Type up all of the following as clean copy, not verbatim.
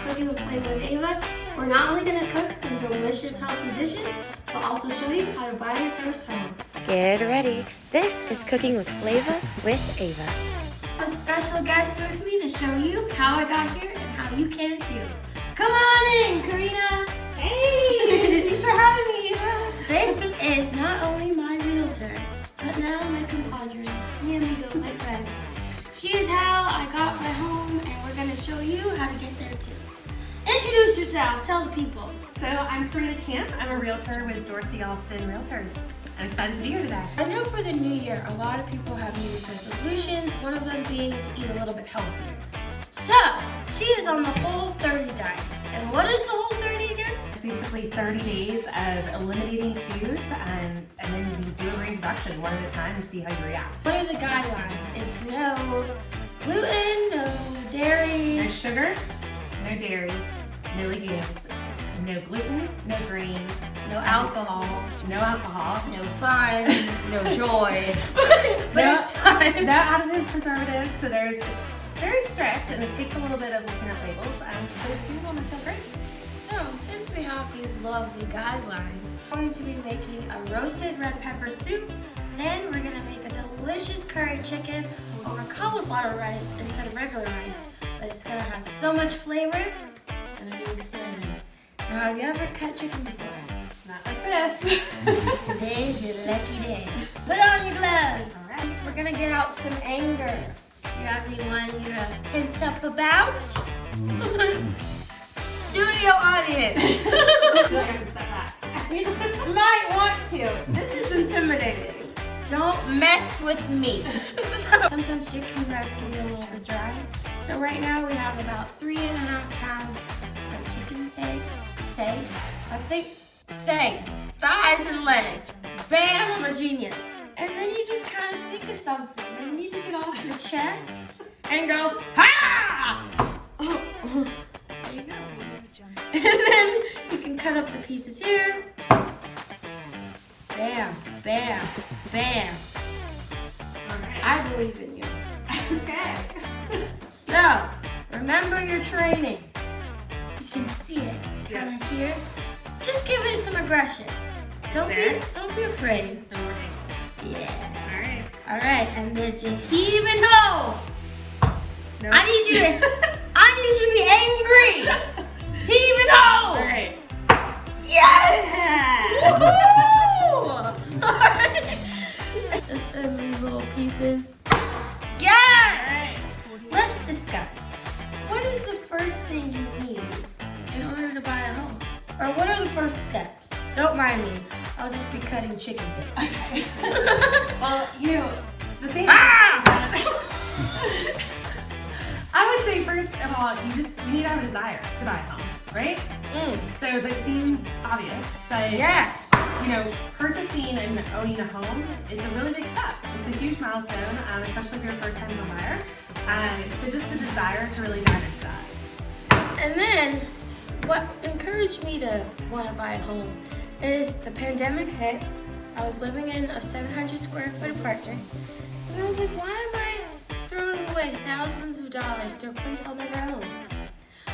Cooking with Flava and Ava. We're not only going to cook some delicious, healthy dishes, but also show you how to buy your first home. Get ready. This is Cooking with Flava with Ava. A special guest with me to show you how I got here and how you can too. Come on in, Karina. Hey, thanks for having me, Ava. This is not only my realtor, but now my compadre, mi amigo, my friend. She is how I got my home, and we're going to show you how to get there too. Introduce yourself. Tell the people. So I'm Karina Camp. I'm a realtor with Dorsey Alston Realtors. I'm excited to be here today. I know for the new year, a lot of people have New Year's resolutions, one of them being to eat a little bit healthier. So, she is on the Whole 30 diet. And what is the Whole 30 again? It's basically 30 days of eliminating foods and then you do a reintroduction one at a time and see how you react. What are the guidelines? It's no gluten, no dairy. No sugar, no dairy, no legumes, no gluten, no grains, No alcohol, no alcohol, no fun, no joy. But no, it's fun. no additives, preservatives, so it's very strict and it takes a little bit of looking at labels, but it's doable and I feel great. So, since we have these lovely guidelines, we're going to be making a roasted red pepper soup. Then we're going to make a delicious curry chicken over cauliflower rice instead of regular rice. But it's going to have so much flavor, it's going to be exciting. Now, have you ever cut chicken before? Not like this. Today's your lucky day. Put on your gloves. All right. We're going to get out some anger. Do you have anyone you're pent up about? Studio audience. I feel like I should step back. You might want to. This is intimidating. Don't mess with me. Sometimes chicken breast can be a little bit dry. So right now we have about 3.5 pounds of chicken legs. Thighs and legs. Bam, I'm a genius. And then you just kind of think of something. You need to get off your chest and go, ha! There you go. And then you can cut up the pieces here. Bam, bam, bam. All right. I believe in you. Okay. So, remember your training. You can see it kind of here. Just give it some aggression. Don't be afraid. Yeah. All right, and then just heave and ho. No. I need you to be angry. Heave and ho. All right. Yes! Yeah. Woo! Just in these little pieces. Yes! Let's discuss. What is the first thing you need in order to buy a home? Or what are the first steps? Don't mind me. I'll just be cutting chicken bits. Well, the thing Ah! is that I would say first of all, you need to have a desire to buy a home, right? So that seems obvious, but Yes. purchasing and owning a home is a really big step. It's a huge milestone, especially if you're a first-time home buyer. So just the desire to really dive into that. And then, what encouraged me to want to buy a home is the pandemic hit. I was living in a 700 square foot apartment, and I was like, why am I throwing away thousands of dollars to a place I'll never own?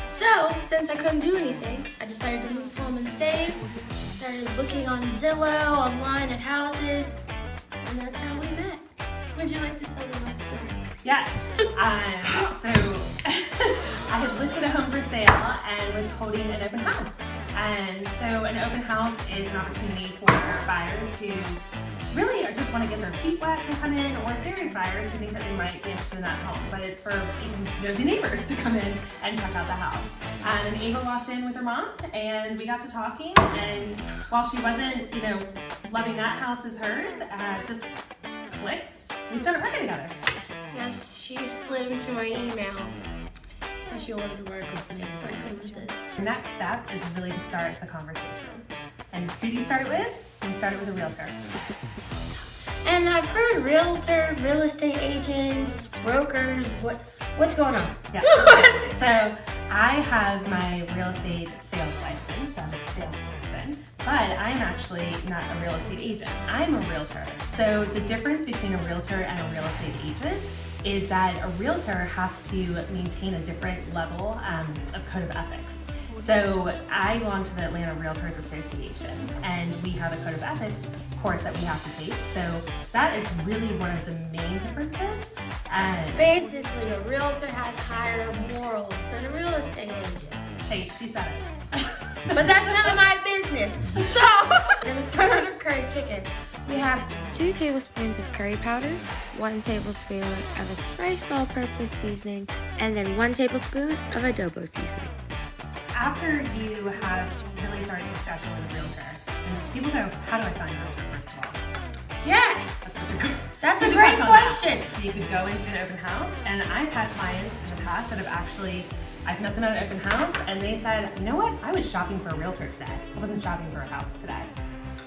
So, since I couldn't do anything, I decided to move home and save. Started looking on Zillow, online at houses, and that's how we met. Would you like to tell the life story? Yes. So I had listed a home for sale and was holding an open house. And so an open house is an opportunity for buyers who really just want to get their feet wet and come in, or serious buyers who think that they might be interested in that home. But it's for even nosy neighbors to come in and check out the house. And Ava walked in with her mom, and we got to talking. And while she wasn't, loving that house as hers, just clicked. We started working together. Yes, she slid into my email. So she wanted to work with me, so I couldn't resist. The next step is really to start the conversation. And who do you start it with? You start it with a realtor. And I've heard real estate agents, brokers, what's going on? Yeah. So I have my real estate sales license. I'm a salesperson, but I am actually not a real estate agent. I'm a realtor. So the difference between a realtor and a real estate agent is that a realtor has to maintain a different level of code of ethics. So I belong to the Atlanta Realtors Association, and we have a code of ethics course that we have to take. So that is really one of the main differences. Basically, a realtor has higher morals than a real estate agent. Hey, she said it. But that's none of my business. So, we're gonna start on our curry chicken. We have 2 tablespoons of curry powder, 1 tablespoon of a spiced all-purpose seasoning, and then 1 tablespoon of adobo seasoning. After you have really started discussion with a realtor, and people go, how do I find a realtor, first of all? yes. That's a Could you great touch on that? question. So you could go into an open house, and I've had clients in the past that have actually, I've met them at an open house, and they said, you know what, I was shopping for a realtor today. I wasn't shopping for a house today.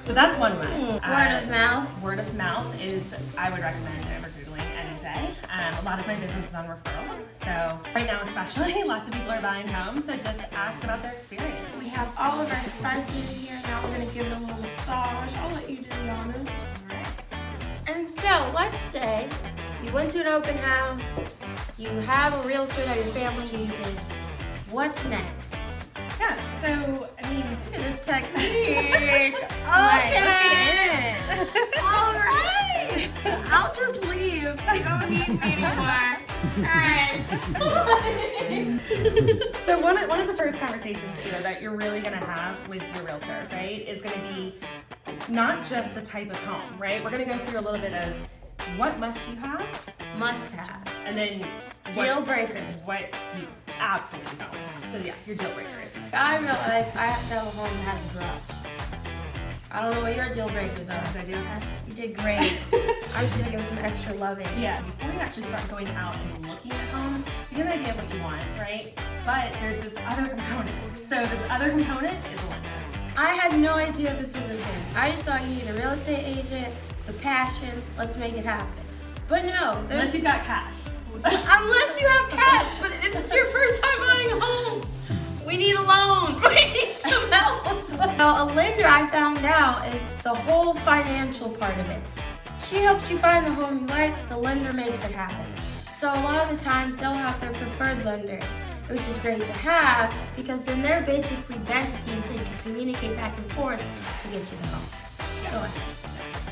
So that's one way. Word of mouth. Word of mouth is, I would recommend over Googling any day. A lot of my business is on referrals. So right now especially, lots of people are buying homes, so just ask about their experience. We have all of our spices in here. Now we're gonna give it a little massage. I'll let you do the honors. And so, let's say you went to an open house, you have a realtor that your family uses. What's next? Yeah, so, I mean, Look at this technique. right, Okay. let's get in. All right. I'll just leave. You don't need me anymore. All right. So one of the first conversations, that you're really gonna have with your realtor, right, is gonna be not just the type of home, right? We're gonna go through a little bit of what must you have, Must-haves. and then Deal breakers. what you absolutely don't have. So yeah, your deal breakers. I realized I have to have a home that has a garage. I don't know what your deal breakers are. Did I do okay? You did great. I'm just gonna give some extra loving. Yeah, before you actually start going out and looking at homes, you get an idea of what you want, right? But there's this other component. So this other component is a lender. I had no idea this was a thing. I just thought you needed a real estate agent, the passion, let's make it happen. But no, Unless there's you've got cash. unless you have cash, but it's your first time buying a home. We need a loan. We need some help. Well, a lender, I found out, is the whole financial part of it. She helps you find the home you like, the lender makes it happen. So a lot of the times they'll have their preferred lenders, which is great to have because then they're basically besties and can communicate back and forth to get you the home. Go ahead.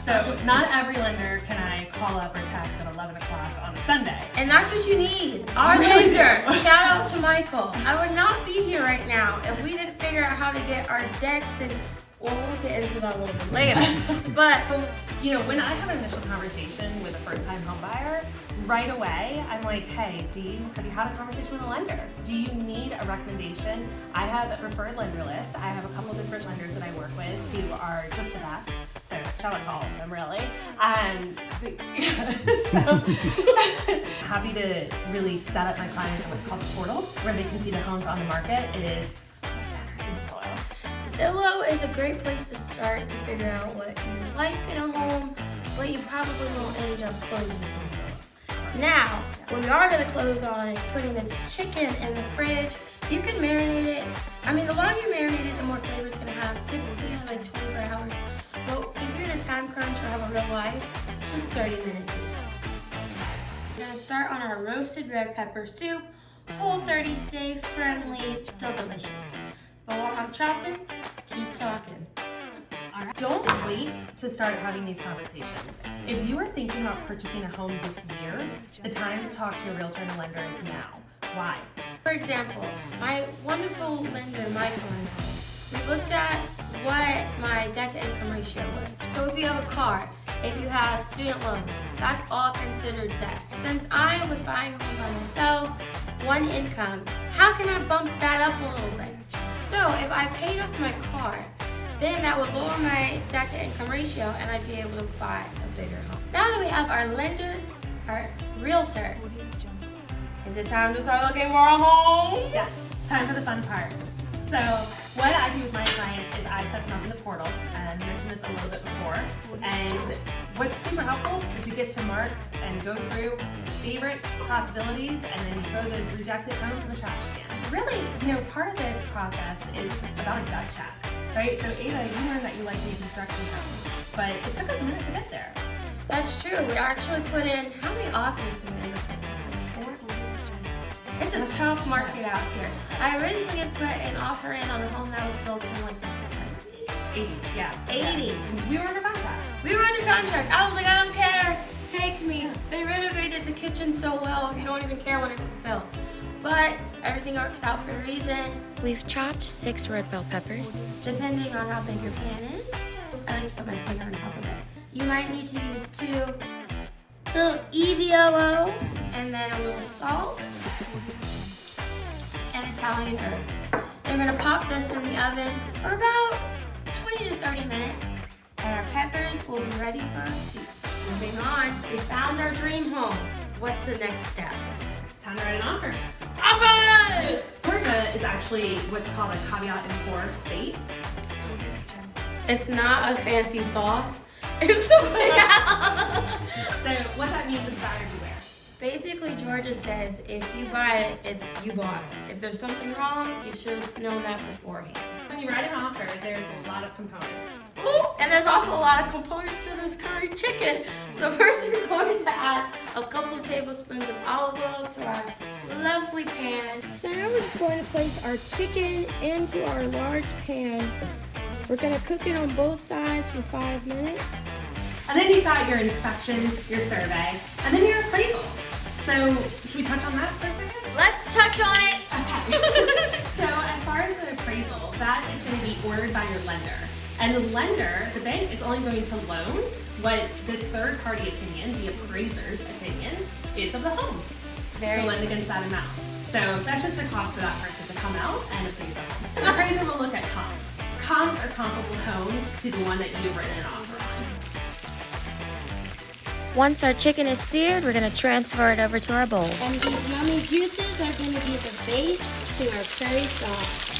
So just not every lender can I call up or text at 11 o'clock on a Sunday. And that's what you need. Our Really do. lender. Shout out to Michael. I would not be here right now if we didn't figure out how to get our debts and well, we'll get into that a little bit later. But When I have an initial conversation with a first-time home buyer, right away I'm like, hey, have you had a conversation with a lender? Do you need a recommendation? I have a preferred lender list. I have a couple different lenders that I work with who are just the best. So shout out to all of them, really. So happy to really set up my clients on what's called the portal, where they can see the homes on the market. It is better than soil. Zillow is a great place to start to figure out what you like in a home, but you probably won't end up closing on Zillow. Now, what we are going to close on is putting this chicken in the fridge. You can marinate it. I mean, the longer you marinate it, the more flavor it's going to have. Typically, like 24 hours. But if you're in a time crunch or have a real life, it's just 30 minutes. We're going to start on our roasted red pepper soup. Whole30, safe, friendly, still delicious. But while I'm chopping, keep talking. All right. Don't wait to start having these conversations. If you are thinking about purchasing a home this year, the time to talk to your realtor and lender is now. Why? For example, my wonderful lender, Michael, and I, we looked at what my debt-to-income ratio was. So if you have a car, if you have student loans, that's all considered debt. Since I was buying a home by myself, one income, how can I bump that up a little bit? So if I paid off my car, then that would lower my debt-to-income ratio and I'd be able to buy a bigger home. Now that we have our lender, our realtor, is it time to start looking for a home? Yes, it's time for the fun part. So what I do with my clients is I set them up in the portal, and I mentioned this a little bit before. And what's super helpful is you get to mark and go through favorites, possibilities, and then you throw those rejected homes in the trash can. Really, part of this process is about a gut check, right? So Ava, you learned that you like new construction homes, but it took us a minute to get there. That's true. We actually put in, how many authors did we end up with? 4? It's a tough market out here. I originally had put an offer in on a home that was built in like the 80s, yeah. 80s. We were under contract. We were under contract. I was like, I don't care. Take me. They renovated the kitchen so well, you don't even care when it was built. But everything works out for a reason. We've chopped 6 red bell peppers. Depending on how big your pan is, I like to put my finger on top of it. You might need to use 2 little EVOO and then a little salt and Italian herbs. We're gonna pop this in the oven for about 20 to 30 minutes, and our peppers will be ready for our soup. Moving on, we found our dream home. What's the next step? It's time to write an offer. Offers! Georgia is actually what's called a caveat emptor state. It's not a fancy sauce. It's something else. So what that means is buyer beware. Basically, Georgia says if you buy it, it's you bought it. If there's something wrong, you should have known that beforehand. When you write an offer, there's a lot of components. Ooh, and there's also a lot of components to this curry chicken. So first we're going to add a couple tablespoons of olive oil to our lovely pan. So now we're just going to place our chicken into our large pan. We're going to cook it on both sides for 5 minutes. And then you've got your inspections, your survey, and then your appraisal. So should we touch on that for a second? Let's touch on it. Okay. So as far as the appraisal, that is going to be ordered by your lender. And the lender, the bank, is only going to loan what this third-party opinion, the appraiser's opinion, is of the home. They'll lend against that amount. So that's just a cost for that person to come out and appraise the home. The appraiser will look at comps. Comps are comparable homes to the one that you've written an offer on. Once our chicken is seared, we're going to transfer it over to our bowl. And these yummy juices are going to be the base to our curry sauce.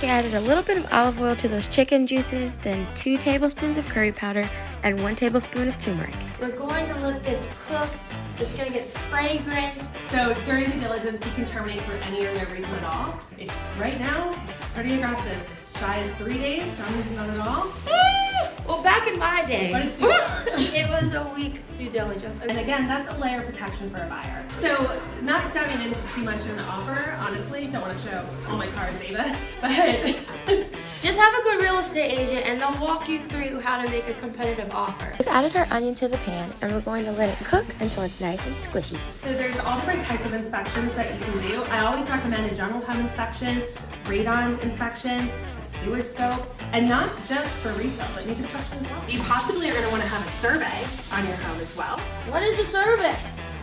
We added a little bit of olive oil to those chicken juices, then 2 tablespoons of curry powder and 1 tablespoon of turmeric. We're going to let this cook. It's going to get fragrant. So during due diligence, you can terminate for any or no reason at all. Right now, it's pretty aggressive. As shy as 3 days, some not at all. Well, back in my day, But it's doable. it was a week due diligence. And again, that's a layer of protection for a buyer. So not diving into too much in the offer, honestly, don't want to show all my cards, Ava, but Just have a good real estate agent and they'll walk you through how to make a competitive offer. We've added our onion to the pan and we're going to let it cook until it's nice and squishy. so there's all different types of inspections that you can do. I always recommend a general home inspection, radon inspection, a sewer scope, and not just for resale, but new construction as well. You possibly are going to want to have a survey on your home as well. What is a survey?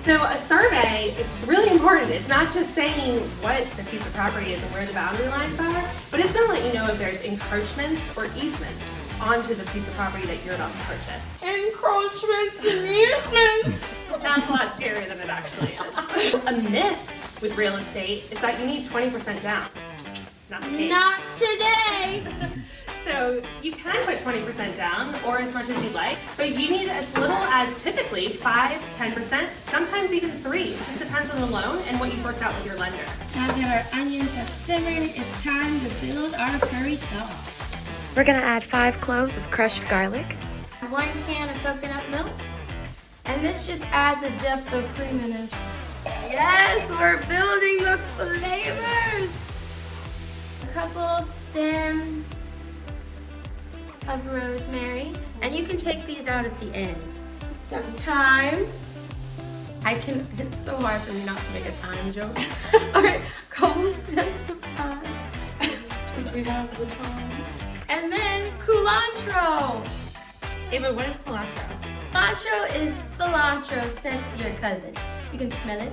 So a survey, it's really important. It's not just saying what the piece of property is and where the boundary lines are, but it's going to let you know if there's encroachments or easements onto the piece of property that you're about to purchase. Encroachments and easements. Sounds a lot scarier than it actually is. A myth with real estate is that you need 20% down. Not the case. Not today. So you can put 20% down or as much as you'd like, but you need as little as typically 5, 10%, sometimes even 3. It just depends on the loan and what you've worked out with your lender. Now that our onions have simmered, it's time to build our curry sauce. We're going to add 5 cloves of crushed garlic, 1 can of coconut milk, and this just adds a depth of creaminess. Yes, we're building the flavors. A couple stems of rosemary, and you can take these out at the end. Some thyme. It's so hard for me not to make a thyme joke. Alright, couple stems of thyme, since we have the thyme. And then cilantro. Ava, what is cilantro? Cilantro is cilantro sent to your cousin. You can smell it.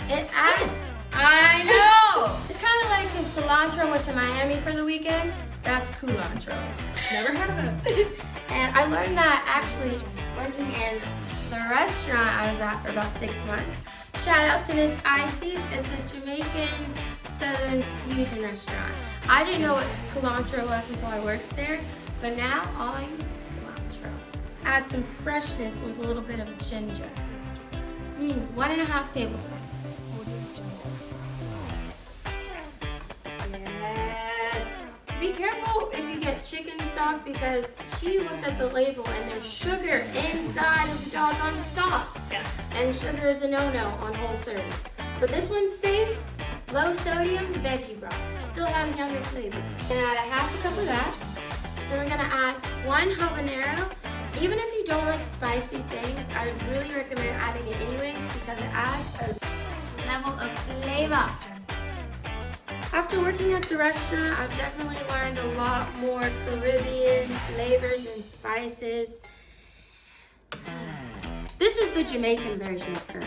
It adds, I know! It's kind of like if cilantro went to Miami for the weekend, that's cilantro. Never heard of it. And I learned that actually working in the restaurant I was at for about 6 months. Shout out to Miss Icy's. It's a Jamaican Southern fusion restaurant. I didn't know what cilantro was until I worked there, but now all I use is cilantro. Add some freshness with a little bit of ginger. 1.5 tablespoons. Yes. Be careful if you get chicken stock because she looked at the label and there's sugar inside of the doggone stock. Yeah. And sugar is a no-no on Whole30. But this one's safe, low sodium veggie broth. Still has yummy flavor. We're gonna add a half a cup of that. Then we're gonna add 1 habanero. Even if you don't like spicy things, I would really recommend adding it anyways because it adds a level of flavor. After working at the restaurant, I've definitely learned a lot more Caribbean flavors and spices. This is the Jamaican version of curry.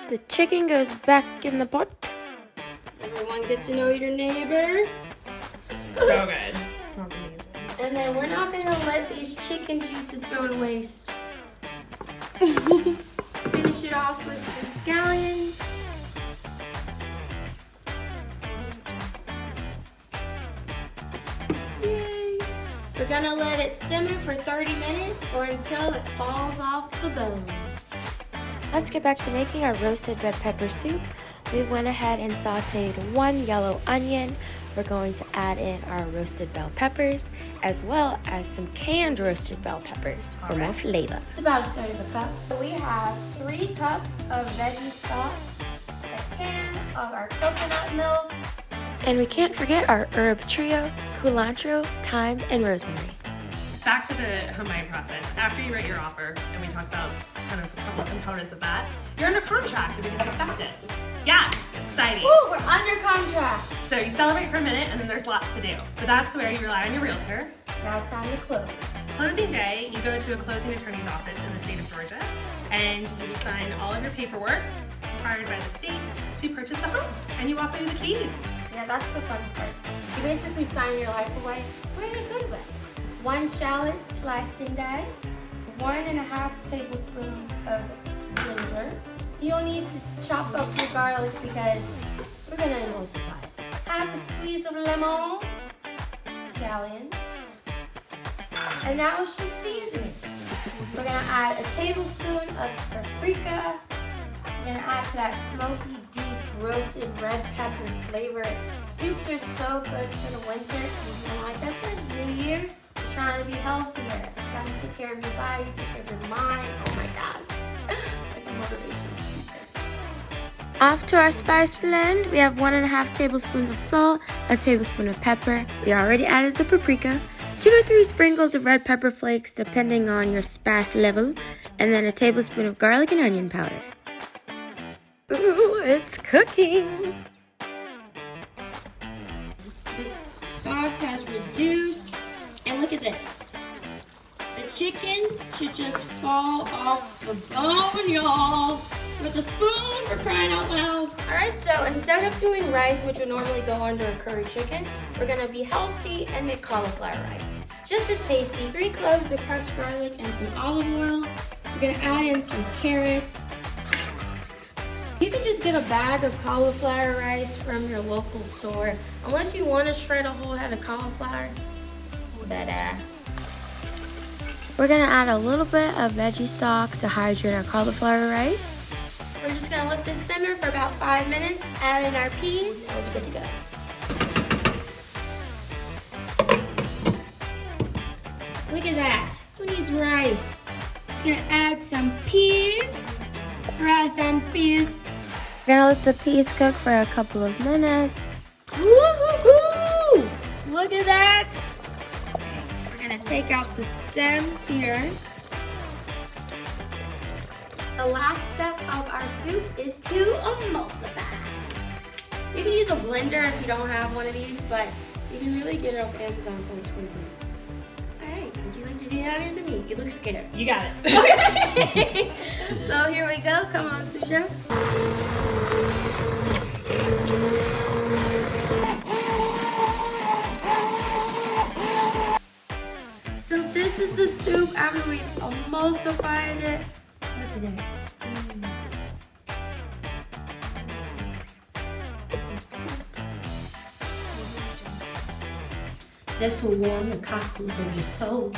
The chicken goes back in the pot. Everyone get to know your neighbor. So good. Smells amazing. And then we're not gonna let these chicken juices go to waste. Finish it off with some scallions. Yay. We're gonna let it simmer for 30 minutes or until it falls off the bone. Let's get back to making our roasted red pepper soup. We went ahead and sauteed 1 yellow onion. We're going to add in our roasted bell peppers as well as some canned roasted bell peppers for more flavor. It's about 1/3 of a cup. We have 3 cups of veggie stock, a can of our coconut milk. And we can't forget our herb trio, culantro, thyme, and rosemary. Back to the home buying process. After you write your offer, and we talked about kind of a couple of components of that, you're under contract if it gets accepted. Yes, exciting. Woo, we're under contract. So you celebrate for a minute, and then there's lots to do. But that's where you rely on your realtor. Now it's time to close. Closing day, you go to a closing attorney's office in the state of Georgia, and you sign all of your paperwork required by the state to purchase the home, and you walk away with the keys. Yeah, that's the fun part. You basically sign your life away, but in a good way. 1 shallot sliced in dice, 1.5 tablespoons of ginger. You don't need to chop up your garlic because we're gonna emulsify it. Half a squeeze of lemon, scallions, and now it's just seasoning. We're gonna add a tablespoon of paprika. We're gonna add to that smoky, deep, roasted red pepper flavor. Soups are so good for the winter. And like I said, New Year, we're trying to be healthier. You gotta take care of your body, take care of your mind. Oh my gosh. Like a motivation speaker. Off to our spice blend, we have 1.5 tablespoons of salt, a tablespoon of pepper. We already added the paprika, 2 to 3 sprinkles of red pepper flakes depending on your spice level, and then a tablespoon of garlic and onion powder. Ooh, it's cooking! This sauce has reduced, and look at this. The chicken should just fall off the bone, y'all. With a spoon, for crying out loud. All right, so instead of doing rice, which would normally go under a curry chicken, we're gonna be healthy and make cauliflower rice. Just as tasty. 3 cloves of crushed garlic and some olive oil. We're gonna add in some carrots. You can just get a bag of cauliflower rice from your local store, unless you want to shred a whole head of cauliflower. But We're gonna add a little bit of veggie stock to hydrate our cauliflower rice. we're just gonna let this simmer for about 5 minutes, add in our peas, and we'll be good to go. Look at that. Who needs rice? Gonna add some peas. Fry some peas. We're gonna let the peas cook for a couple of minutes. Woo-hoo-hoo! Look at that. Okay, so we're gonna take out the stems here. The last step of our soup is to emulsify. You can use a blender if you don't have one of these, but you can really get it off Amazon for like 20 bucks. All right, would you like to do the honors or me? You look scared. You got it. Okay. So here we go. Come on, Susha. So this is the soup after we've emulsified it. Look at that steam. This will warm the cockles of your soul.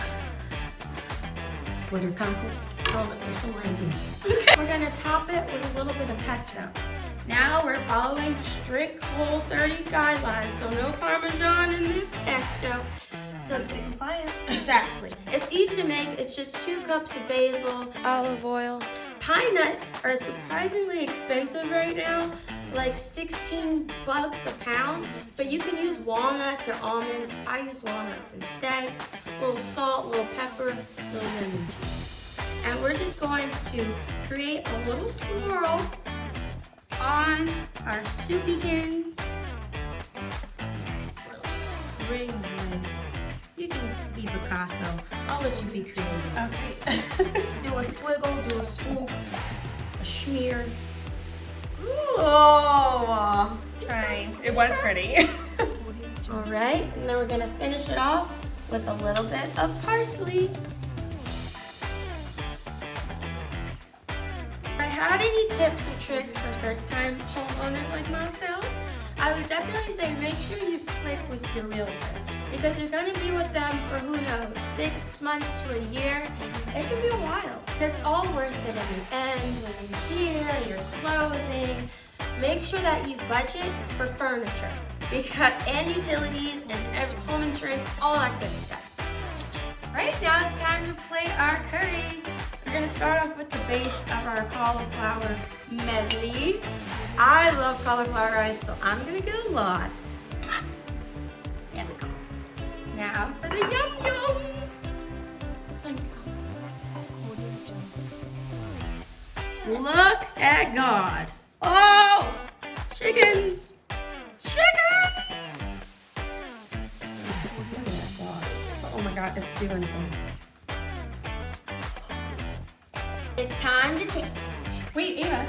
What are cockles? Oh, look, there's some right here. We're gonna top it with a little bit of pesto. Now we're following strict Whole30 guidelines, so no Parmesan in this pesto. So Stay compliant. exactly. It's easy to make. It's just 2 cups of basil, olive oil. Pine nuts are surprisingly expensive right now, like 16 bucks a pound, but you can use walnuts or almonds. I use walnuts instead. A little salt, a little pepper, a little lemon juice. And we're just going to create a little swirl on our soupykins. Nice little ring. You can be Picasso. I'll let you be creative. Okay. Do a swiggle, do a swoop, a smear. Ooh. Trying. It was pretty. All right, and then we're gonna finish it off with a little bit of parsley. If I had any tips or tricks for first-time homeowners like myself, I would definitely say make sure you click with your realtor, because you're gonna be with them for who knows, 6 months to a year. It can be a while. It's all worth it in the end when you're here, you're closing. Make sure that you budget for furniture and utilities and home insurance, all that good stuff. Right now it's time to play our curry. We're gonna start off with the base of our cauliflower medley. I love cauliflower rice, so I'm gonna get a lot. There we go. Now for the yum yums. Look at God. Oh, chickens. Chickens. Look at that sauce. Oh my God, it's doing things. It's time to taste. Wait, Ava,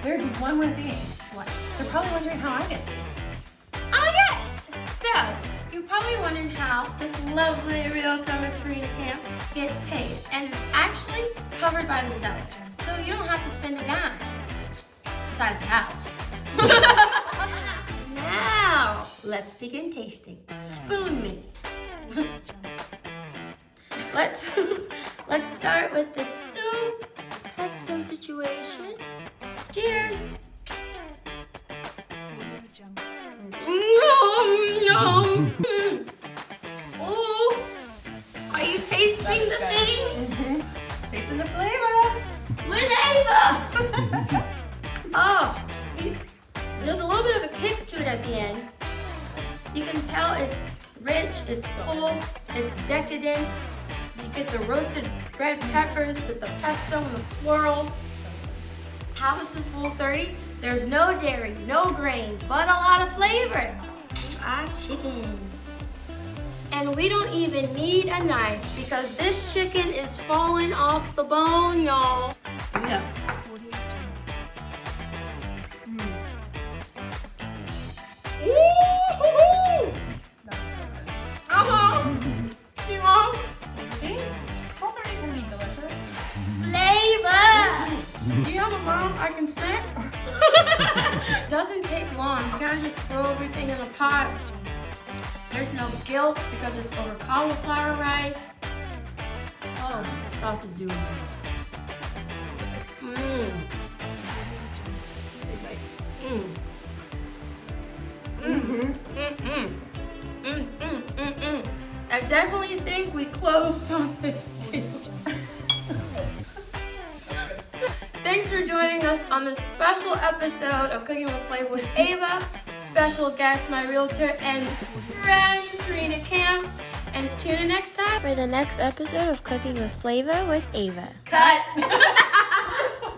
there's one more thing. What? They're probably wondering how I get paid. Oh yes! So, you're probably wondering how this lovely realtor, Miss Karina Camp, gets paid. And it's actually covered by the seller. So you don't have to spend a dime. Besides the house. Now, let's begin tasting. Spoon me. Let's start with the soup. Pesto situation. Cheers. Yum. Ooh, are you tasting the things? Tasting the flavor. With Ava. Oh, there's a little bit of a kick to it at the end. You can tell it's rich, it's full, it's decadent. You get the roasted red peppers with the pesto and the swirl. How is this Whole30? There's no dairy, no grains, but a lot of flavor. Our chicken. And we don't even need a knife because this chicken is falling off the bone, y'all. Yeah. See? Whole30 can be delicious. Flavor! Do you have a mom I can snack? Doesn't take long. You kind of just throw everything in a pot. There's no guilt because it's over cauliflower rice. Oh, the sauce is doing things. Mmm. I definitely think we closed on this too. Thanks for joining us on this special episode of Cooking with Flava with Ava. Special guest, my realtor and friend, Karina Camp. And tune in next time For the next episode of Cooking with Flava with Ava. Cut!